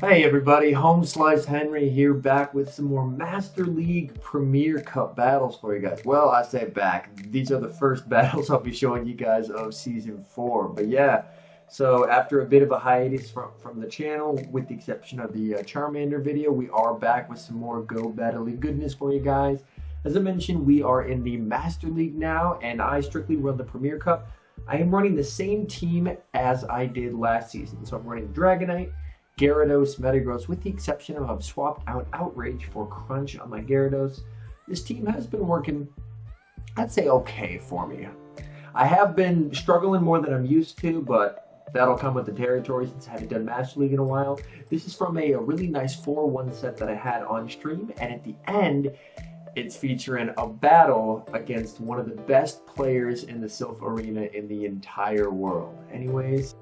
Hey everybody, HomeSliceHenry here, back with some more Master League Premier Cup battles for you guys. Well, I say back, these are the first battles I'll be showing you guys of Season 4. But yeah, so after a bit of a hiatus from the channel, with the exception of the Charmander video, we are back with some more Go Battle League goodness for you guys. As I mentioned, we are in the Master League now, and I strictly run the Premier Cup. I am running the same team as I did last season, so I'm running Dragonite, Gyarados, Metagross, with the exception of I've swapped out Outrage for Crunch on my Gyarados. This team has been working, I'd say, okay for me. I have been struggling more than I'm used to, but that'll come with the territory since I haven't done Master League in a while. This is from a really nice 4-1 set that I had on stream, and at the end, it's featuring a battle against one of the best players in the Silph Arena in the entire world. Anyways,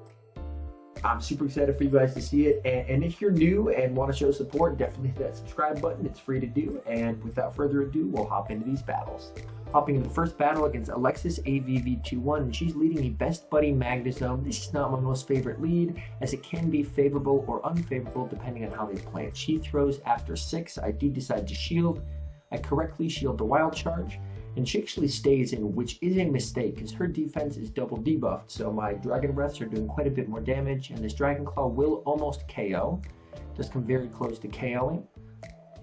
I'm super excited for you guys to see it, and if you're new and want to show support, definitely hit that subscribe button. It's free to do, and without further ado, we'll hop into these battles. Hopping into the first battle against Alexis AVV21, and she's leading the Best Buddy Magnezone. This is not my most favorite lead, as it can be favorable or unfavorable depending on how they play it. She throws after 6. I do decide to shield. I correctly shield the Wild Charge, and she actually stays in, which is a mistake because her defense is double debuffed, so my Dragon Breaths are doing quite a bit more damage, and this Dragon Claw will almost KO. Does come very close to KOing,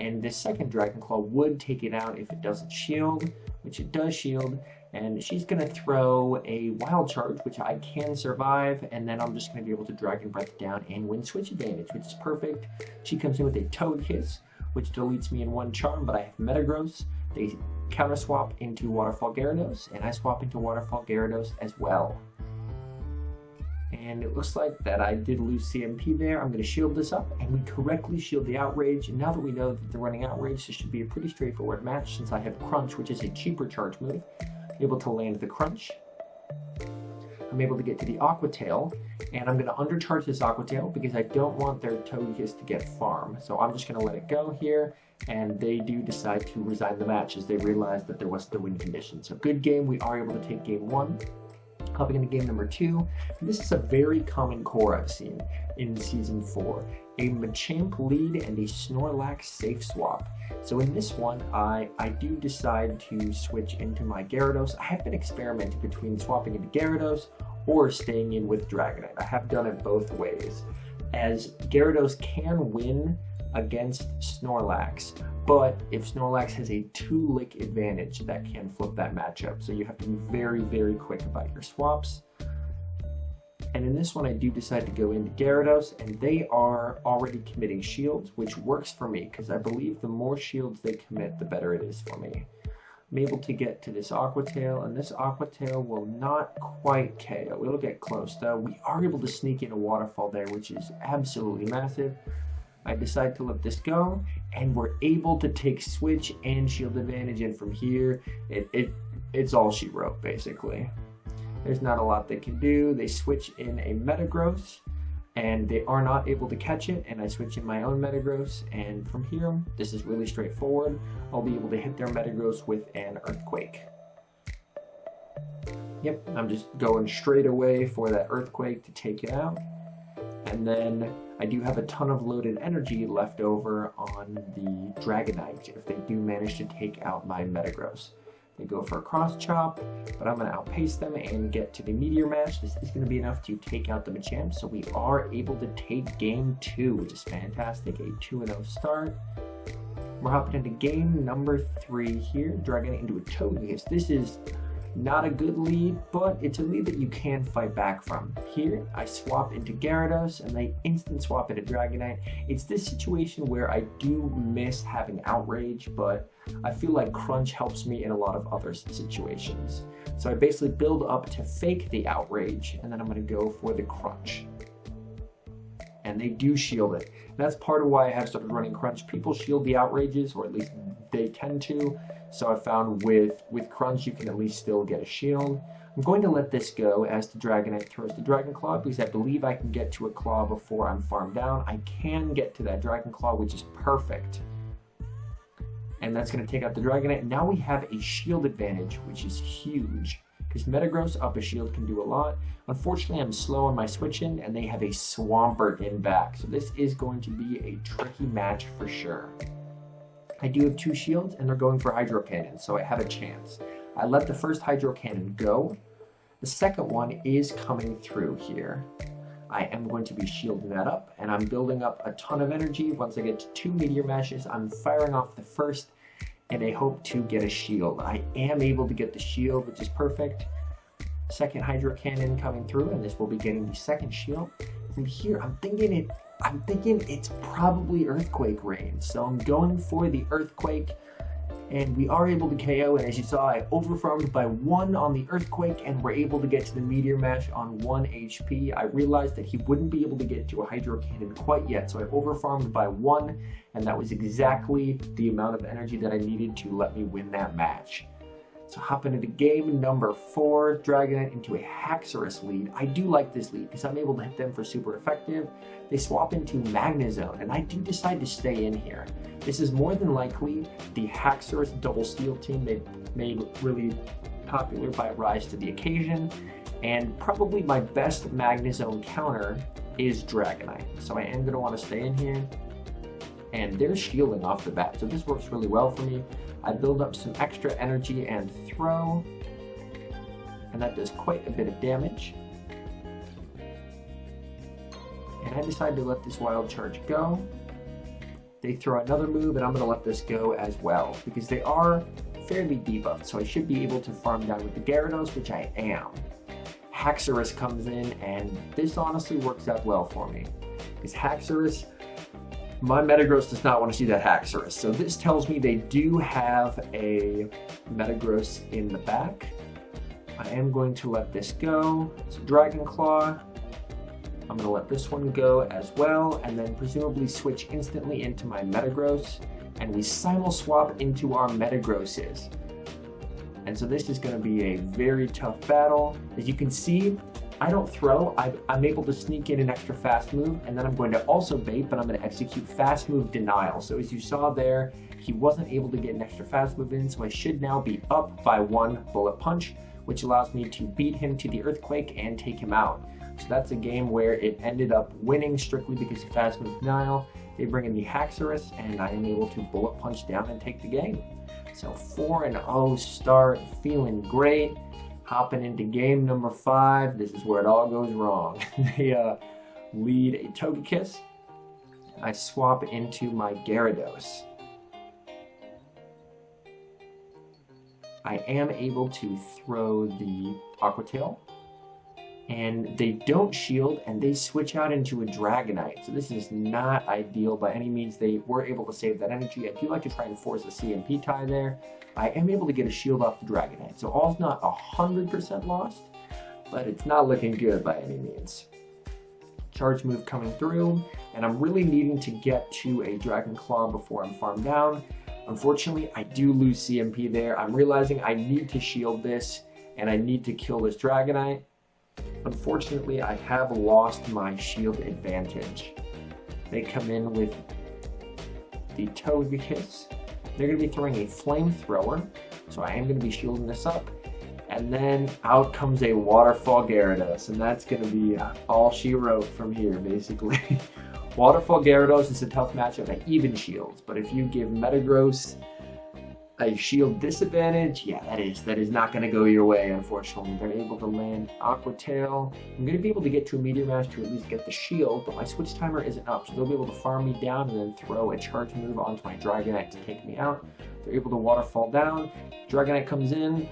and this second Dragon Claw would take it out if it doesn't shield, which it does shield, and she's going to throw a Wild Charge, which I can survive, and then I'm just going to be able to Dragon Breath down and win switch advantage, which is perfect. She comes in with a Togekiss, which deletes me in one charm, but I have Metagross. They counter swap into Waterfall Gyarados, and I swap into Waterfall Gyarados as well. And it looks like that I did lose CMP there. I'm going to shield this up, and we correctly shield the Outrage. And now that we know that they're running Outrage, this should be a pretty straightforward match since I have Crunch, which is a cheaper charge move. Able to land the Crunch. I'm able to get to the Aqua Tail, and I'm going to undercharge this Aqua Tail because I don't want their Togekiss to get farm. So I'm just going to let it go here, and they do decide to resign the match as they realize that there wasn't a win condition. So good game, we are able to take game 1. Hopping into game number 2, this is a very common core I've seen in Season 4. A Machamp lead and a Snorlax safe swap. So in this one, I do decide to switch into my Gyarados. I have been experimenting between swapping into Gyarados or staying in with Dragonite. I have done it both ways, as Gyarados can win against Snorlax, but if Snorlax has a 2-lick advantage, that can flip that matchup. So you have to be very, very quick about your swaps. And in this one, I do decide to go into Gyarados, and they are already committing shields, which works for me, because I believe the more shields they commit, the better it is for me. I'm able to get to this Aqua Tail, and this Aqua Tail will not quite KO. It'll get close, though. We are able to sneak in a Waterfall there, which is absolutely massive. I decide to let this go, and we're able to take switch and shield advantage, and from here, it's all she wrote, basically. There's not a lot they can do. They switch in a Metagross, and they are not able to catch it, and I switch in my own Metagross, and from here, this is really straightforward. I'll be able to hit their Metagross with an Earthquake. Yep, I'm just going straight away for that Earthquake to take it out, and then I do have a ton of loaded energy left over on the Dragonite if they do manage to take out my Metagross. They go for a cross chop, but I'm going to outpace them and get to the Meteor match. This is going to be enough to take out the Machamp, so we are able to take game 2, which is fantastic. A 2-0 start. We're hopping into game number 3 here, Dragonite into a Togekiss. This is not a good lead, but it's a lead that you can fight back from. Here, I swap into Gyarados, and they instant swap into Dragonite. It's this situation where I do miss having Outrage, but I feel like Crunch helps me in a lot of other situations. So I basically build up to fake the Outrage, and then I'm going to go for the Crunch. And they do shield it. And that's part of why I have started running Crunch. People shield the Outrages, or at least they tend to. So I found with Crunch, you can at least still get a shield. I'm going to let this go as the Dragonite throws the Dragon Claw, because I believe I can get to a Claw before I'm farmed down. I can get to that Dragon Claw, which is perfect. And that's going to take out the Dragonite. Now we have a shield advantage, which is huge, His Metagross up a shield can do a lot. Unfortunately, I'm slow on my switch in, and they have a Swampert in back. So this is going to be a tricky match for sure. I do have 2 shields, and they're going for Hydro Cannon, so I have a chance. I let the first Hydro Cannon go. The second one is coming through here. I am going to be shielding that up, and I'm building up a ton of energy. Once I get to 2 Meteor Mashes, I'm firing off the first, and I hope to get a shield. I am able to get the shield, which is perfect. Second Hydro Cannon coming through, and this will be getting the second shield. From here, I'm thinking it's probably Earthquake range, so I'm going for the Earthquake, and we are able to KO, and as you saw, I overfarmed by 1 on the Earthquake, and we're able to get to the Meteor Mash on 1 HP. I realized that he wouldn't be able to get to a Hydro Cannon quite yet, so I overfarmed by 1, and that was exactly the amount of energy that I needed to let me win that match. So hopping into game number 4, Dragonite into a Haxorus lead. I do like this lead because I'm able to hit them for super effective. They swap into Magnezone, and I do decide to stay in here. This is more than likely the Haxorus double steel team they made really popular by Rise to the Occasion, and probably my best Magnezone counter is Dragonite. So I am going to want to stay in here, and they're shielding off the bat, so this works really well for me. I build up some extra energy and throw, and that does quite a bit of damage. And I decide to let this Wild Charge go. They throw another move, and I'm going to let this go as well, because they are fairly debuffed, so I should be able to farm down with the Gyarados, which I am. Haxorus comes in, and this honestly works out well for me, because Haxorus, my Metagross does not want to see that Haxorus, so this tells me they do have a Metagross in the back. I am going to let this go. It's a Dragon Claw. I'm going to let this one go as well, and then presumably switch instantly into my Metagross, and we simul swap into our Metagrosses. And so this is going to be a very tough battle. As you can see, I don't throw, I'm able to sneak in an extra fast move, and then I'm going to also bait, but I'm going to execute fast move denial. So as you saw there, he wasn't able to get an extra fast move in, so I should now be up by 1 bullet punch, which allows me to beat him to the Earthquake and take him out. So that's a game where it ended up winning strictly because of fast move denial. They bring in the Haxorus, and I am able to bullet punch down and take the game. So 4-0 start, feeling great. Hopping into game number 5, this is where it all goes wrong. They lead a Togekiss. I swap into my Gyarados. I am able to throw the Aqua Tail, and they don't shield, and they switch out into a Dragonite. So this is not ideal by any means. They were able to save that energy. I do like to try and force a CMP tie there. I am able to get a shield off the Dragonite, so all's not 100% lost, but it's not looking good by any means. Charge move coming through, and I'm really needing to get to a Dragon Claw before I'm farmed down. Unfortunately, I do lose CMP there. I'm realizing I need to shield this, and I need to kill this Dragonite. Unfortunately, I have lost my shield advantage. They come in with the Togekiss. They're going to be throwing a Flamethrower, so I am going to be shielding this up. And then out comes a Waterfall Gyarados, and that's going to be all she wrote from here, basically. Waterfall Gyarados is a tough matchup at even shields, but if you give Metagross a shield disadvantage, yeah, that is not going to go your way, unfortunately. They're able to land Aqua Tail. I'm going to be able to get to a Meteor Mash to at least get the shield, but my switch timer isn't up, so they'll be able to farm me down and then throw a charge move onto my Dragonite to take me out. They're able to waterfall down. Dragonite comes in,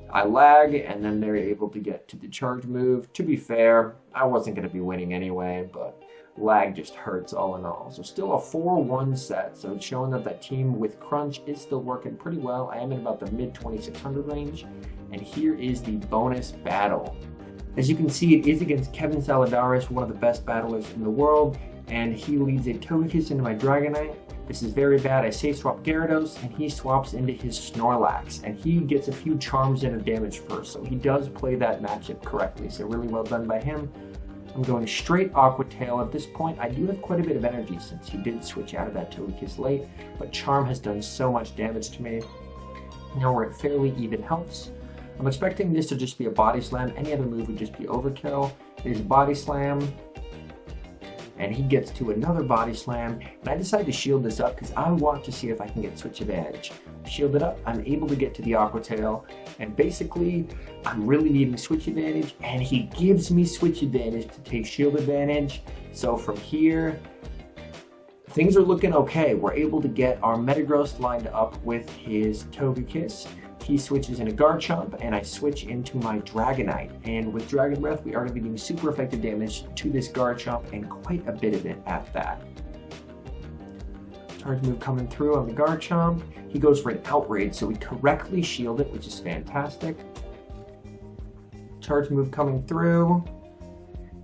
I lag, and then they're able to get to the charge move. To be fair, I wasn't going to be winning anyway, but lag just hurts all in all. So still a 4-1 set, so it's showing that that team with Crunch is still working pretty well. I am in about the mid 2600 range, and here is the bonus battle. As you can see, it is against Kevin Saludares, one of the best battlers in the world, and he leads a Togekiss into my Dragonite. This is very bad. I safe swap Gyarados, and he swaps into his Snorlax, and he gets a few charms in of damage first, so he does play that matchup correctly, so really well done by him. I'm going straight Aqua Tail at this point. I do have quite a bit of energy since he did switch out of that Togekiss late, but Charm has done so much damage to me. Now we're at fairly even healths. I'm expecting this to just be a body slam. Any other move would just be overkill. There's a body slam. And he gets to another body slam. And I decide to shield this up because I want to see if I can get switch advantage. Shield it up, I'm able to get to the Aqua Tail. And basically, I'm really needing switch advantage. And he gives me switch advantage to take shield advantage. So from here, things are looking okay. We're able to get our Metagross lined up with his Togekiss. He switches into Garchomp, and I switch into my Dragonite. And with Dragon Breath, we are going to be doing super effective damage to this Garchomp, and quite a bit of it at that. Charge move coming through on the Garchomp. He goes for an Outrage, so we correctly shield it, which is fantastic. Charge move coming through.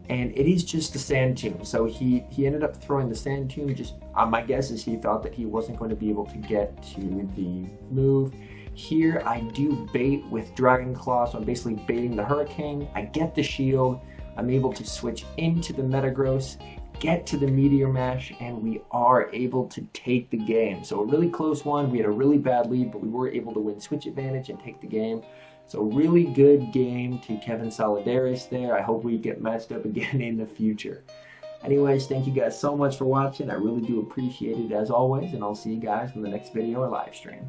And it is just the Sand Tomb. So he ended up throwing the Sand Tomb. Just my guess is he thought that he wasn't going to be able to get to the move. Here I do bait with Dragon Claw, so I'm basically baiting the Hurricane. I get the shield. I'm able to switch into the Metagross, get to the Meteor Mash, and we are able to take the game. So a really close one. We had a really bad lead, but we were able to win switch advantage and take the game. So really good game to Kevin Saludares there. I hope we get matched up again in the future. Anyways, thank you guys so much for watching. I really do appreciate it as always, and I'll see you guys in the next video or live stream.